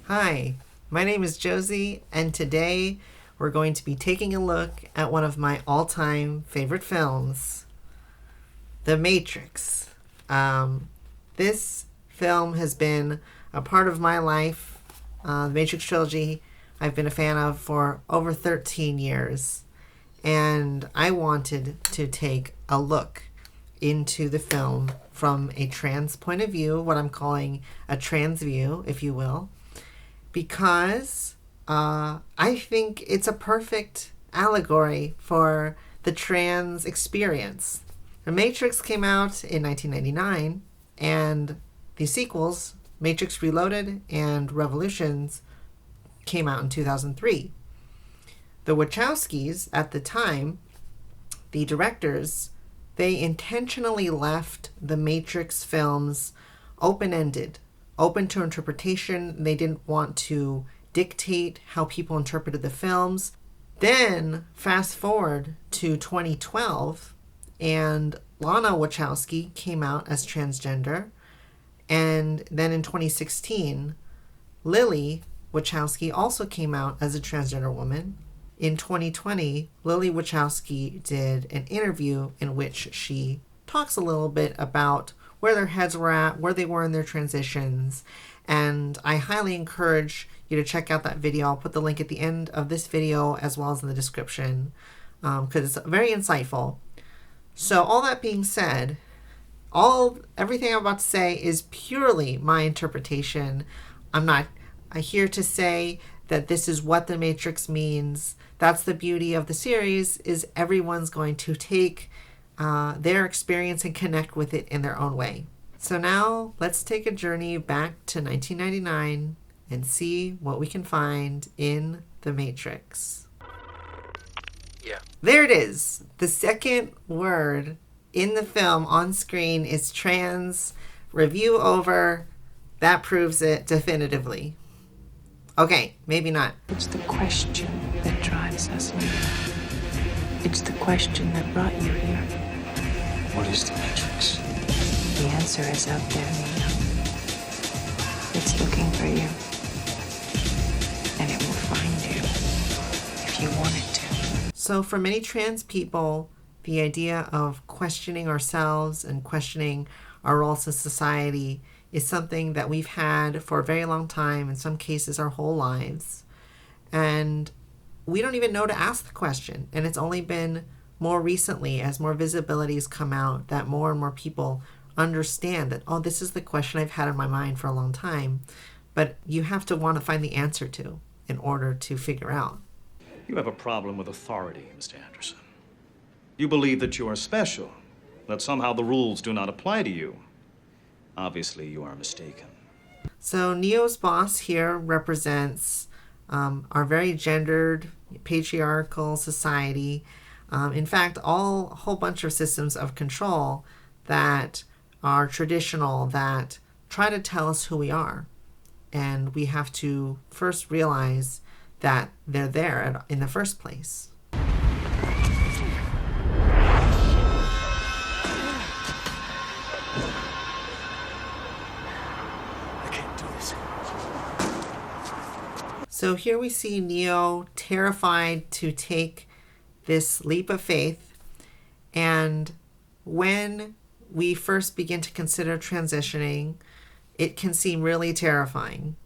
Hi, my name is Josie, and today we're going to be taking a look at one of my all-time favorite films, The Matrix. This film has been a part of my life. The Matrix trilogy I've been a fan of for over 13 years, and I wanted to take a look into the film from a trans point of view, what I'm calling a TransView, if you will, because I think it's a perfect allegory for the trans experience. The Matrix came out in 1999, and the sequels, Matrix Reloaded and Revolutions, came out in 2003. The Wachowskis, at the time, the directors, they intentionally left the Matrix films open-ended, open to interpretation. They didn't want to dictate how people interpreted the films. Then, fast forward to 2012, and Lana Wachowski came out as transgender. And then in 2016, Lily Wachowski also came out as a transgender woman. In 2020, Lily Wachowski did an interview in which she talks a little bit about where their heads were at, where they were in their transitions, and I highly encourage you to check out that video. I'll put the link at the end of this video as well as in the description, because it's very insightful. So all that being said, everything I'm about to say is purely my interpretation. I'm not here to say that this is what the Matrix means. That's the beauty of the series, is everyone's going to take their experience and connect with it in their own way. So now let's take a journey back to 1999 and see what we can find in The Matrix. Yeah. There it is. The second word in the film on screen is trans. Review over. That proves it definitively. Okay, maybe not. It's the question that drives us here. It's the question that brought you here. What is the Matrix? The answer is out there, Neo. It's looking for you. And it will find you if you want it to. So for many trans people, the idea of questioning ourselves and questioning our roles in society is something that we've had for a very long time, in some cases our whole lives. And we don't even know to ask the question. And it's only been more recently, as more visibility has come out, that more and more people understand that, oh, this is the question I've had in my mind for a long time. But you have to want to find the answer to in order to figure out. You have a problem with authority, Mr. Anderson. You believe that you are special, that somehow the rules do not apply to you. Obviously, you are mistaken. So Neo's boss here represents our very gendered, patriarchal society. In fact, a whole bunch of systems of control that are traditional, that try to tell us who we are. And we have to first realize that they're there in the first place. So here we see Neo terrified to take this leap of faith. And when we first begin to consider transitioning, it can seem really terrifying.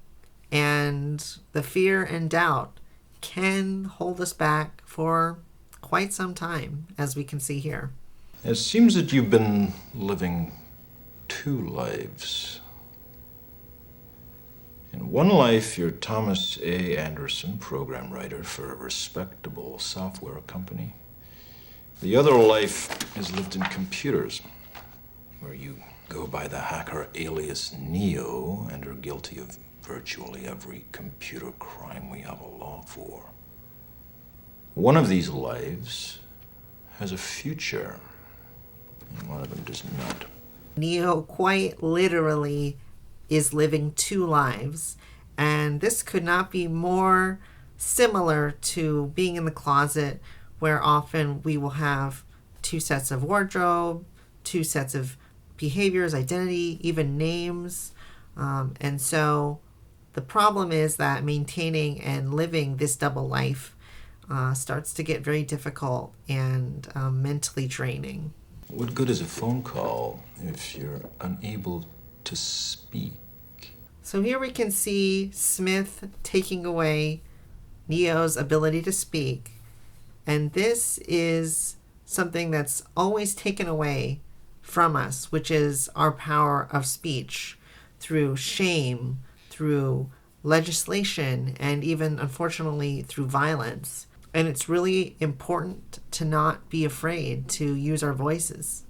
And the fear and doubt can hold us back for quite some time, as we can see here. It seems that you've been living two lives. In one life, you're Thomas A. Anderson, program writer for a respectable software company. The other life is lived in computers, where you go by the hacker alias Neo and are guilty of virtually every computer crime we have a law for. One of these lives has a future, and one of them does not. Neo quite literally is living two lives, and this could not be more similar to being in the closet, where often we will have two sets of wardrobe, two sets of behaviors, identity, even names. And so The problem is that maintaining and living this double life starts to get very difficult and mentally draining. What good is a phone call if you're unable to speak? So here we can see Smith taking away Neo's ability to speak. And this is something that's always taken away from us, which is our power of speech through shame, through legislation, and even, unfortunately, through violence. And it's really important to not be afraid to use our voices.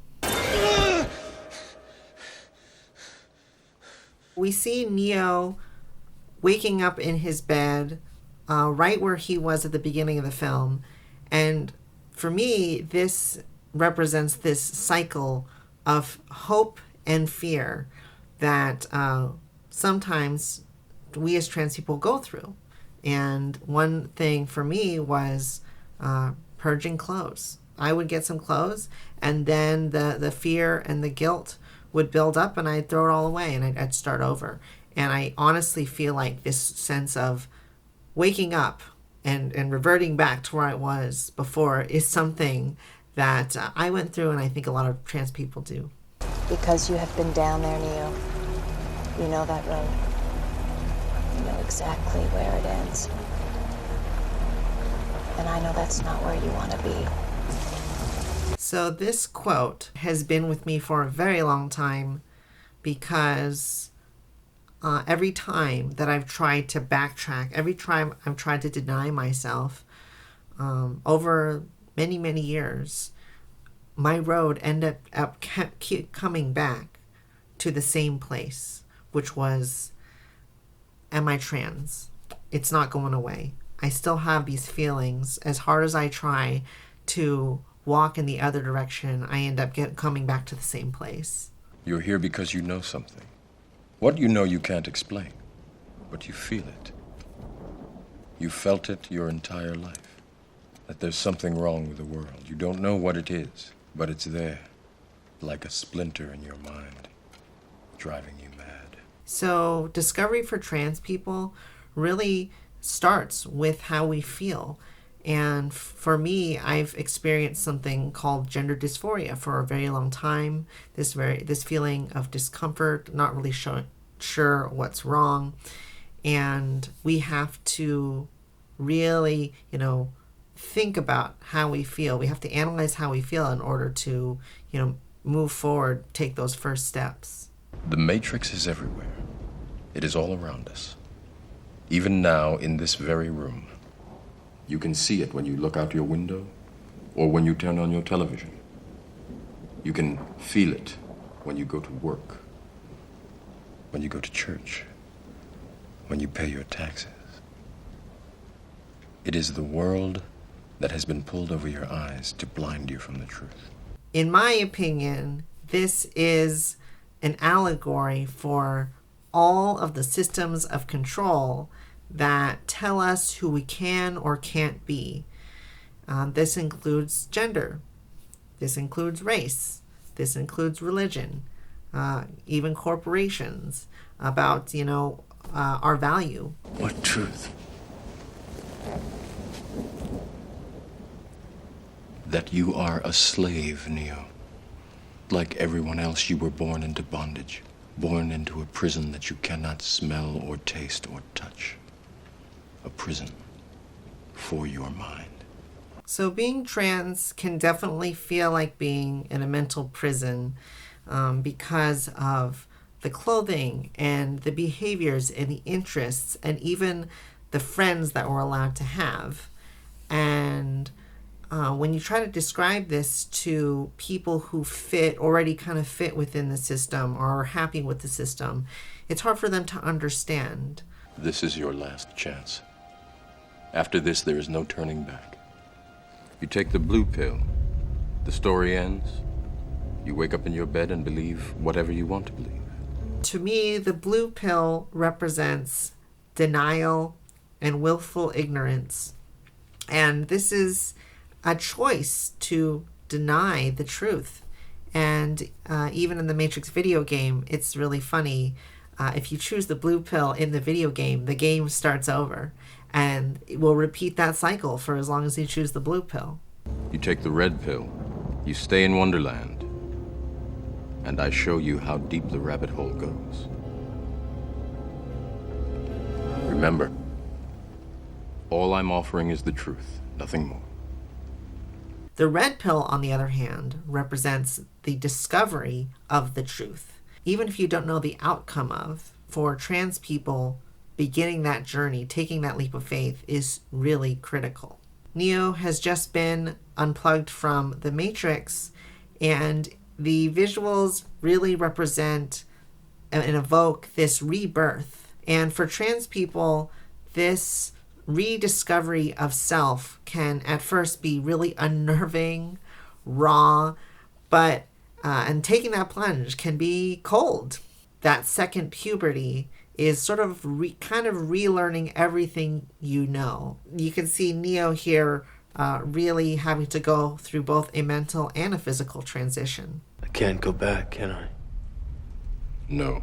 We see Neo waking up in his bed right where he was at the beginning of the film. And for me, this represents this cycle of hope and fear that sometimes we as trans people go through. And one thing for me was purging clothes. I would get some clothes, and then the fear and the guilt would build up, and I'd throw it all away, and I'd start over. And I honestly feel like this sense of waking up and reverting back to where I was before is something that I went through, and I think a lot of trans people do. Because you have been down there, Neo. You know that road. You know exactly where it ends. And I know that's not where you want to be. So this quote has been with me for a very long time because every time that I've tried to backtrack, every time I've tried to deny myself over many, many years, my road ended up keep coming back to the same place, which was, am I trans? It's not going away. I still have these feelings. As hard as I try to walk in the other direction, I end up coming back to the same place. You're here because you know something. What you know you can't explain, but you feel it. You felt it your entire life, that there's something wrong with the world. You don't know what it is, but it's there, like a splinter in your mind, driving you mad. So discovery for trans people really starts with how we feel. And for me, I've experienced something called gender dysphoria for a very long time. This feeling of discomfort, not really sure what's wrong. And we have to really, think about how we feel. We have to analyze how we feel in order to, move forward, take those first steps. The Matrix is everywhere. It is all around us. Even now, in this very room. You can see it when you look out your window or when you turn on your television. You can feel it when you go to work, when you go to church, when you pay your taxes. It is the world that has been pulled over your eyes to blind you from the truth. In my opinion, this is an allegory for all of the systems of control that tell us who we can or can't be. This includes gender. This includes race. This includes religion. Even corporations about, our value. What truth? That you are a slave, Neo. Like everyone else, you were born into bondage. Born into a prison that you cannot smell or taste or touch. A prison for your mind. So being trans can definitely feel like being in a mental prison because of the clothing and the behaviors and the interests and even the friends that we're allowed to have. And when you try to describe this to people who already kind of fit within the system or are happy with the system, it's hard for them to understand. This is your last chance. After this, there is no turning back. You take the blue pill, the story ends. You wake up in your bed and believe whatever you want to believe. To me, the blue pill represents denial and willful ignorance. And this is a choice to deny the truth. And even in the Matrix video game, it's really funny. if you choose the blue pill in the video game, the game starts over. And it will repeat that cycle for as long as you choose the blue pill. You take the red pill, you stay in Wonderland, and I show you how deep the rabbit hole goes. Remember, all I'm offering is the truth, nothing more. The red pill, on the other hand, represents the discovery of the truth. Even if you don't know the outcome of, for trans people, beginning that journey, taking that leap of faith is really critical. Neo has just been unplugged from the Matrix, and the visuals really represent and evoke this rebirth. And for trans people, this rediscovery of self can at first be really unnerving, raw, but and taking that plunge can be cold. That second puberty is sort of kind of relearning everything you know. You can see Neo here really having to go through both a mental and a physical transition. I can't go back, can I? No.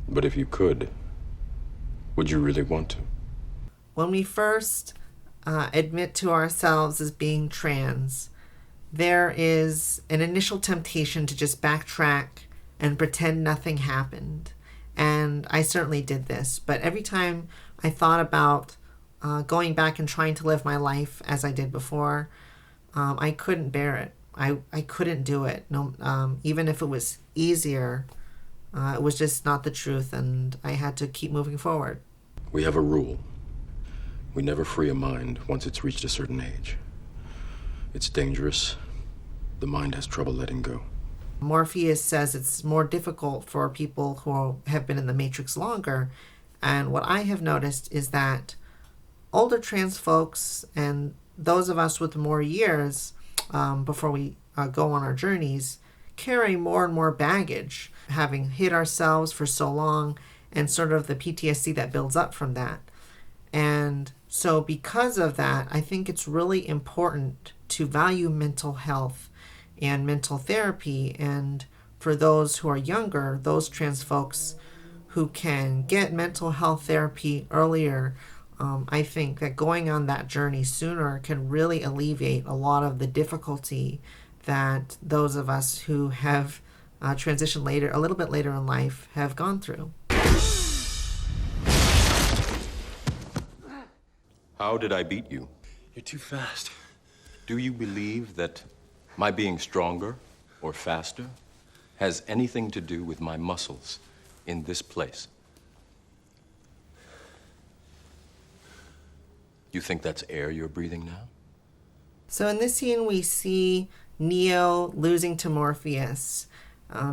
But if you could, would you really want to? When we first admit to ourselves as being trans, there is an initial temptation to just backtrack and pretend nothing happened. And I certainly did this. But every time I thought about going back and trying to live my life as I did before, I couldn't bear it. I couldn't do it. No, even if it was easier, it was just not the truth, and I had to keep moving forward. We have a rule. We never free a mind once it's reached a certain age. It's dangerous. The mind has trouble letting go. Morpheus says it's more difficult for people who have been in the Matrix longer. And what I have noticed is that older trans folks and those of us with more years before we go on our journeys carry more and more baggage, having hid ourselves for so long and sort of the PTSD that builds up from that. And so because of that, I think it's really important to value mental health and mental therapy. And for those who are younger, those trans folks who can get mental health therapy earlier, I think that going on that journey sooner can really alleviate a lot of the difficulty that those of us who have transitioned later, a little bit later in life, have gone through. How did I beat you? You're too fast. Do you believe that my being stronger or faster has anything to do with my muscles in this place? You think that's air you're breathing now? So in this scene, we see Neo losing to Morpheus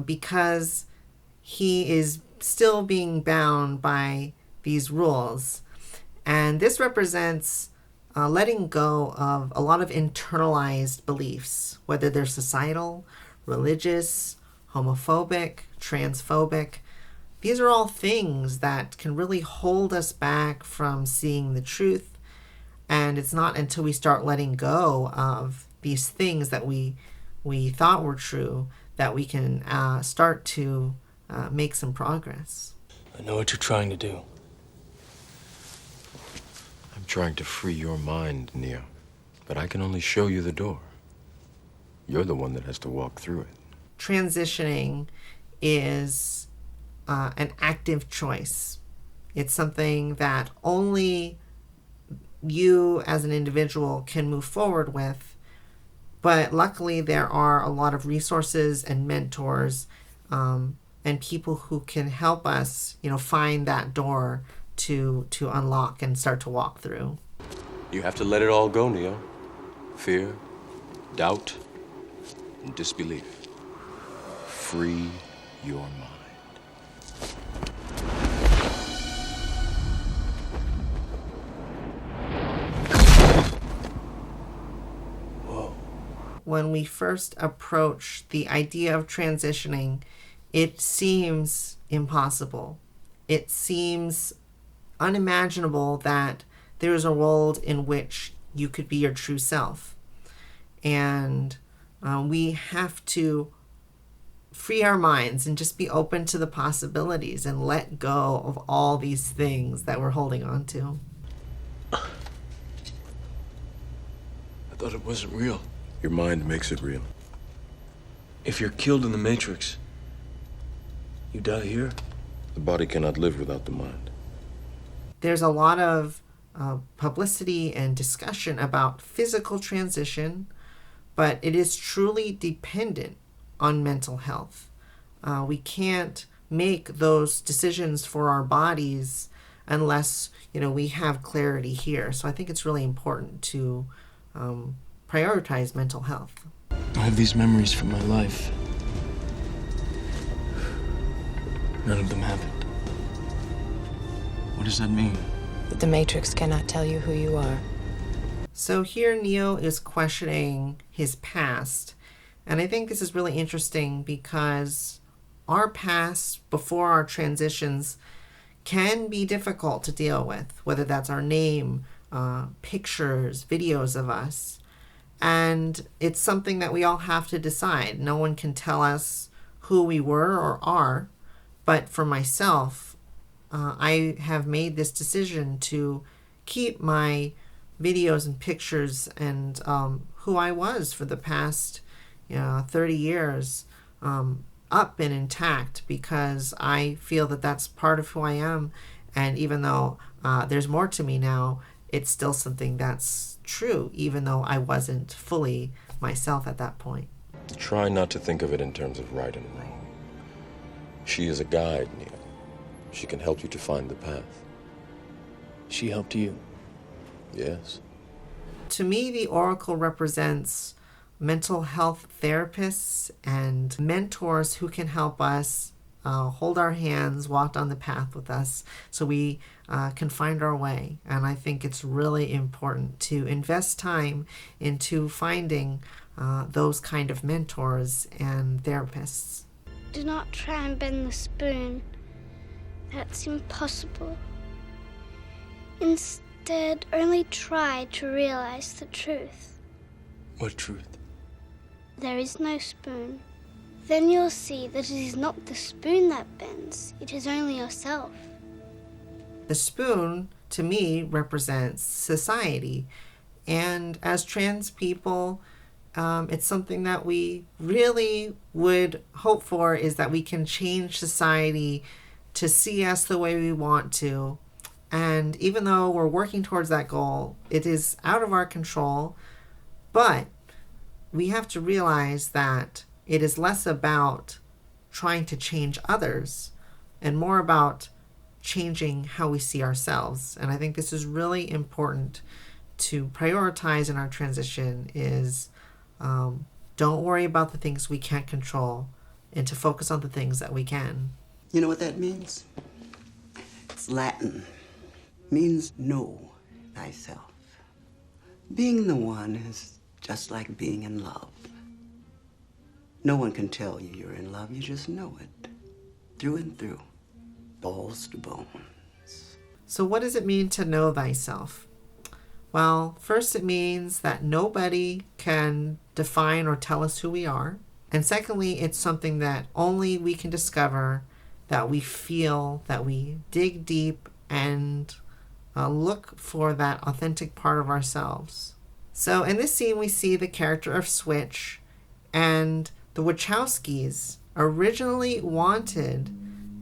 because he is still being bound by these rules. And this represents letting go of a lot of internalized beliefs, whether they're societal, religious, homophobic, transphobic. These are all things that can really hold us back from seeing the truth. And it's not until we start letting go of these things that we thought were true that we can start to make some progress. I know what you're trying to do. I'm trying to free your mind, Neo, but I can only show you the door. You're the one that has to walk through it. Transitioning is an active choice. It's something that only you as an individual can move forward with. But luckily, there are a lot of resources and mentors and people who can help us, find that door to unlock and start to walk through. You have to let it all go, Neo. Fear, doubt, and disbelief. Free your mind. When we first approach the idea of transitioning, it seems impossible. It seems unimaginable that there is a world in which you could be your true self. And we have to free our minds and just be open to the possibilities and let go of all these things that we're holding on to. I thought it wasn't real. Your mind makes it real. If you're killed in the Matrix, you die here? The body cannot live without the mind. There's a lot of publicity and discussion about physical transition, but it is truly dependent on mental health. We can't make those decisions for our bodies unless, we have clarity here. So I think it's really important to prioritize mental health. I have these memories from my life. None of them happened. What does that mean? That the Matrix cannot tell you who you are. So here Neo is questioning his past. And I think this is really interesting because our past before our transitions can be difficult to deal with, whether that's our name, pictures, videos of us. And it's something that we all have to decide. No one can tell us who we were or are. But for myself, I have made this decision to keep my videos and pictures and who I was for the past 30 years up and intact, because I feel that that's part of who I am. And even though there's more to me now, it's still something that's true, even though I wasn't fully myself at that point. Try not to think of it in terms of right and wrong. She is a guide, Neo. She can help you to find the path. She helped you. Yes. To me, the Oracle represents mental health therapists and mentors who can help us hold our hands, walk down the path with us so we can find our way. And I think it's really important to invest time into finding those kind of mentors and therapists. Do not try and bend the spoon. That's impossible. Instead, only try to realize the truth. What truth? There is no spoon. Then you'll see that it is not the spoon that bends, it is only yourself. The spoon, to me, represents society. And as trans people, it's something that we really would hope for, is that we can change society to see us the way we want to. And even though we're working towards that goal, it is out of our control. But we have to realize that it is less about trying to change others and more about changing how we see ourselves. And I think this is really important to prioritize in our transition, is don't worry about the things we can't control and to focus on the things that we can. You know what that means? It's Latin. Means know thyself. Being the one is just like being in love. No one can tell you you're in love, you just know it. Through and through. Balls to bones. So what does it mean to know thyself? Well, first it means that nobody can define or tell us who we are. And secondly, it's something that only we can discover, that we feel, that we dig deep and look for that authentic part of ourselves. So in this scene, we see the character of Switch, and the Wachowskis originally wanted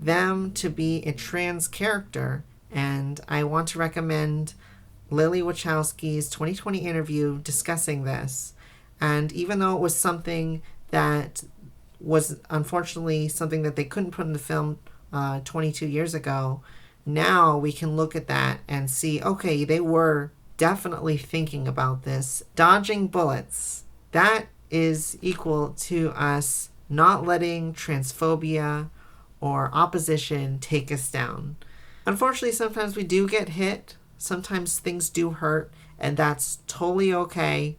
them to be a trans character. And I want to recommend Lily Wachowski's 2020 interview discussing this. And even though it was something that was unfortunately something that they couldn't put in the film 22 years ago, now we can look at that and see, okay, they were definitely thinking about this. Dodging bullets, that is equal to us not letting transphobia or opposition take us down. Unfortunately, sometimes we do get hit. Sometimes things do hurt, and that's totally okay.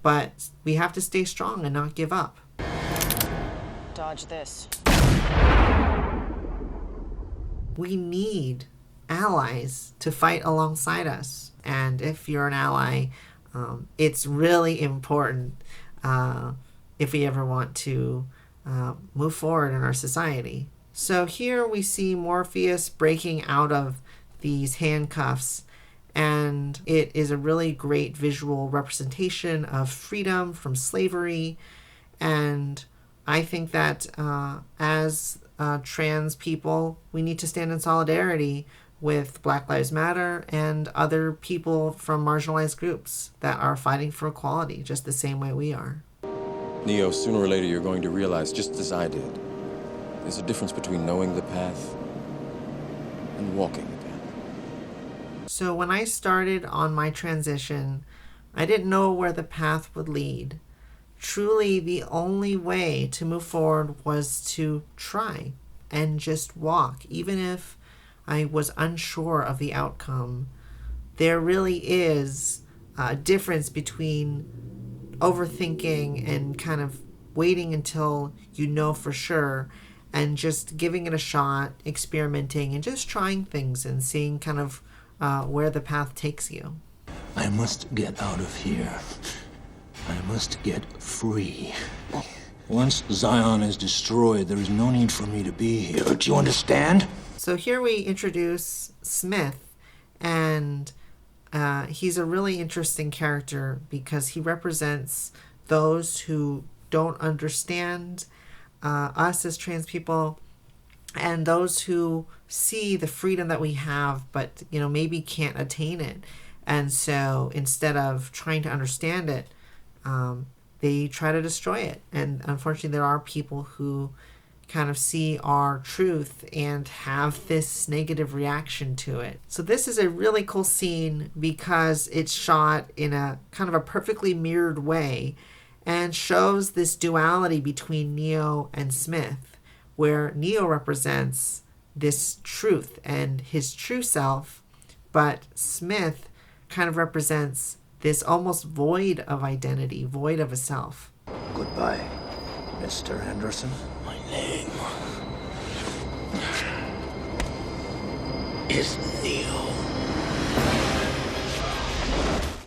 But we have to stay strong and not give up. Dodge this. We need allies to fight alongside us. And if you're an ally, it's really important if we ever want to move forward in our society. So here we see Morpheus breaking out of these handcuffs, and it is a really great visual representation of freedom from slavery. And I think that as trans people, we need to stand in solidarity with Black Lives Matter and other people from marginalized groups that are fighting for equality just the same way we are. Neo, sooner or later you're going to realize, just as I did, there's a difference between knowing the path and walking the path. So when I started on my transition, I didn't know where the path would lead. Truly, the only way to move forward was to try and just walk, even if I was unsure of the outcome. There really is a difference between overthinking and kind of waiting until you know for sure and just giving it a shot, experimenting, and just trying things and seeing kind of where the path takes you. I must get out of here. I must get free. Once Zion is destroyed, there is no need for me to be here. Do you understand? So here we introduce Smith, and he's a really interesting character because he represents those who don't understand us as trans people, and those who see the freedom that we have but maybe can't attain it. And so instead of trying to understand it, they try to destroy it. And unfortunately, there are people who kind of see our truth and have this negative reaction to it. So this is a really cool scene because it's shot in a kind of a perfectly mirrored way and shows this duality between Neo and Smith, where Neo represents this truth and his true self, but Smith kind of represents this almost void of identity, void of a self. Goodbye, Mr. Anderson. My name is Neo.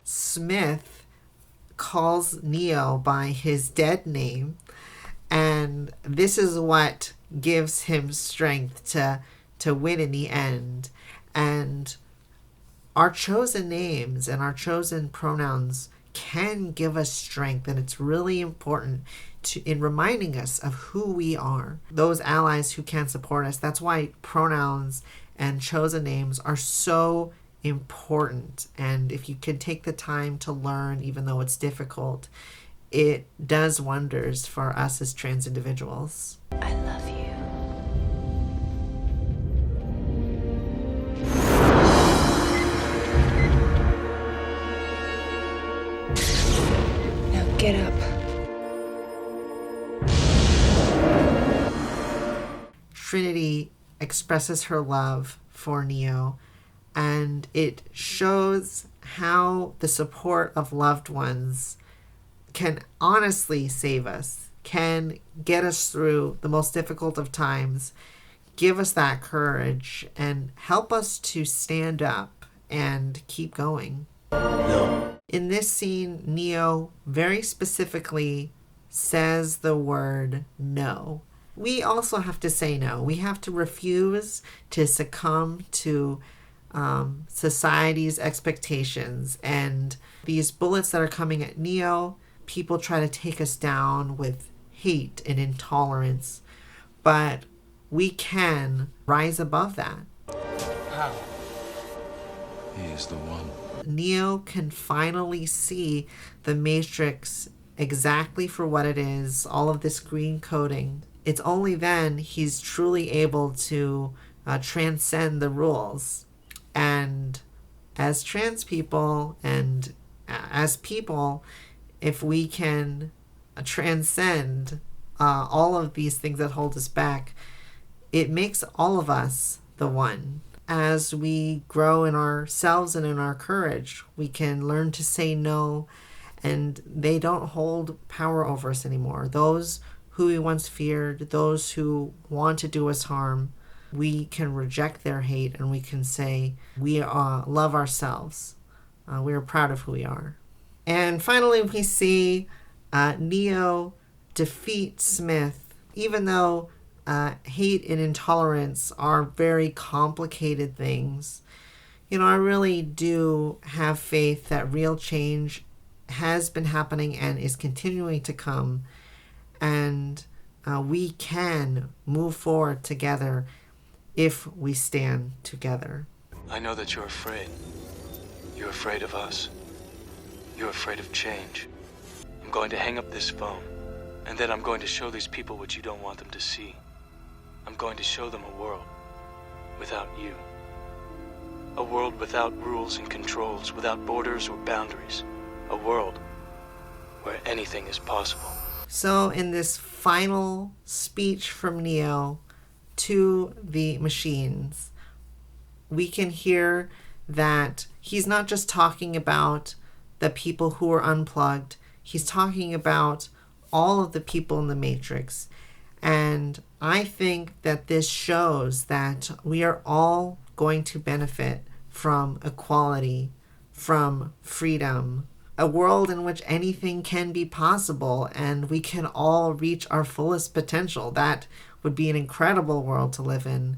Smith calls Neo by his dead name, and this is what gives him strength to win in the end. And our chosen names and our chosen pronouns can give us strength, and it's really important in reminding us of who we are. Those allies who can support us, that's why pronouns and chosen names are so important. And if you can take the time to learn, even though it's difficult, it does wonders for us as trans individuals. I love you. Now get up. Trinity expresses her love for Neo, and it shows how the support of loved ones can honestly save us, can get us through the most difficult of times, give us that courage, and help us to stand up and keep going. No. In this scene, Neo very specifically says the word no. We also have to say no. We have to refuse to succumb to society's expectations and these bullets that are coming at Neo. People try to take us down with hate and intolerance, but we can rise above that. How? He is the one. Neo can finally see the Matrix exactly for what it is, all of this green coding. It's only then he's truly able to transcend the rules. And as trans people and as people, if we can transcend all of these things that hold us back, it makes all of us the one. As we grow in ourselves and in our courage, we can learn to say no, and they don't hold power over us anymore. Those who we once feared, those who want to do us harm, we can reject their hate and we can say we love ourselves. We are proud of who we are. And finally, we see Neo defeat Smith even though hate and intolerance are very complicated things, I really do have faith that real change has been happening and is continuing to come. And we can move forward together if we stand together. I know that you're afraid. You're afraid of us. You're afraid of change. I'm going to hang up this phone, and then I'm going to show these people what you don't want them to see. I'm going to show them a world without you. A world without rules and controls, without borders or boundaries. A world where anything is possible. So in this final speech from Neo to the machines, we can hear that he's not just talking about the people who are unplugged. He's talking about all of the people in the Matrix. And I think that this shows that we are all going to benefit from equality, from freedom, a world in which anything can be possible and we can all reach our fullest potential. That would be an incredible world to live in.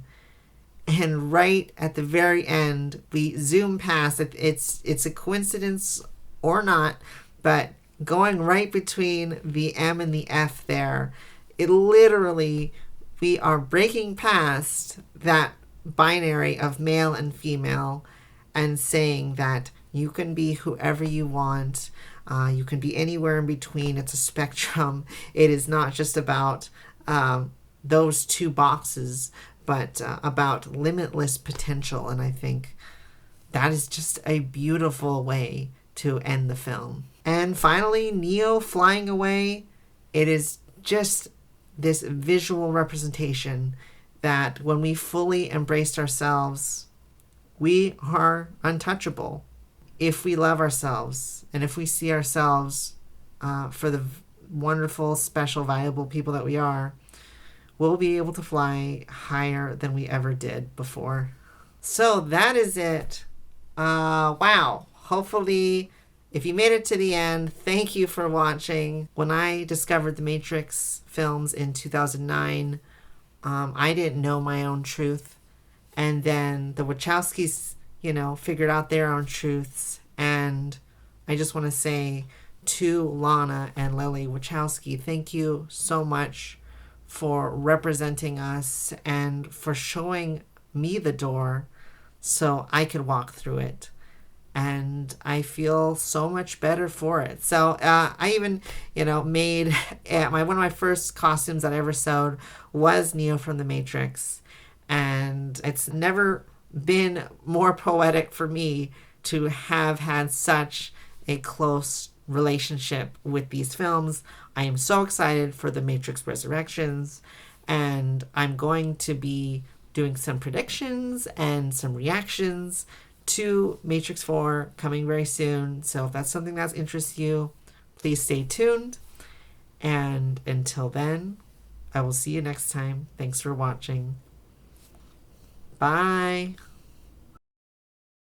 And right at the very end, we zoom past. It's a coincidence or not, but going right between the M and the F there, it literally, we are breaking past that binary of male and female and saying that you can be whoever you want. You can be anywhere in between. It's a spectrum. It is not just about those two boxes, but about limitless potential. And I think that is just a beautiful way to end the film. And finally, Neo flying away. It is just this visual representation that when we fully embraced ourselves, we are untouchable. If we love ourselves and if we see ourselves for the wonderful, special, valuable people that we are, we'll be able to fly higher than we ever did before. So that is it. Wow. Hopefully, if you made it to the end, thank you for watching. When I discovered the Matrix films in 2009, I didn't know my own truth. And then the Wachowskis, figured out their own truths. And I just want to say to Lana and Lily Wachowski, thank you so much for representing us and for showing me the door so I could walk through it. And I feel so much better for it. So I even, made one of my first costumes that I ever sewed was Neo from the Matrix. And it's never been more poetic for me to have had such a close relationship with these films. I am so excited for The Matrix Resurrections, and I'm going to be doing some predictions and some reactions to Matrix 4 coming very soon. So if that's something that interests you, please stay tuned. And until then, I will see you next time. Thanks for watching. Bye.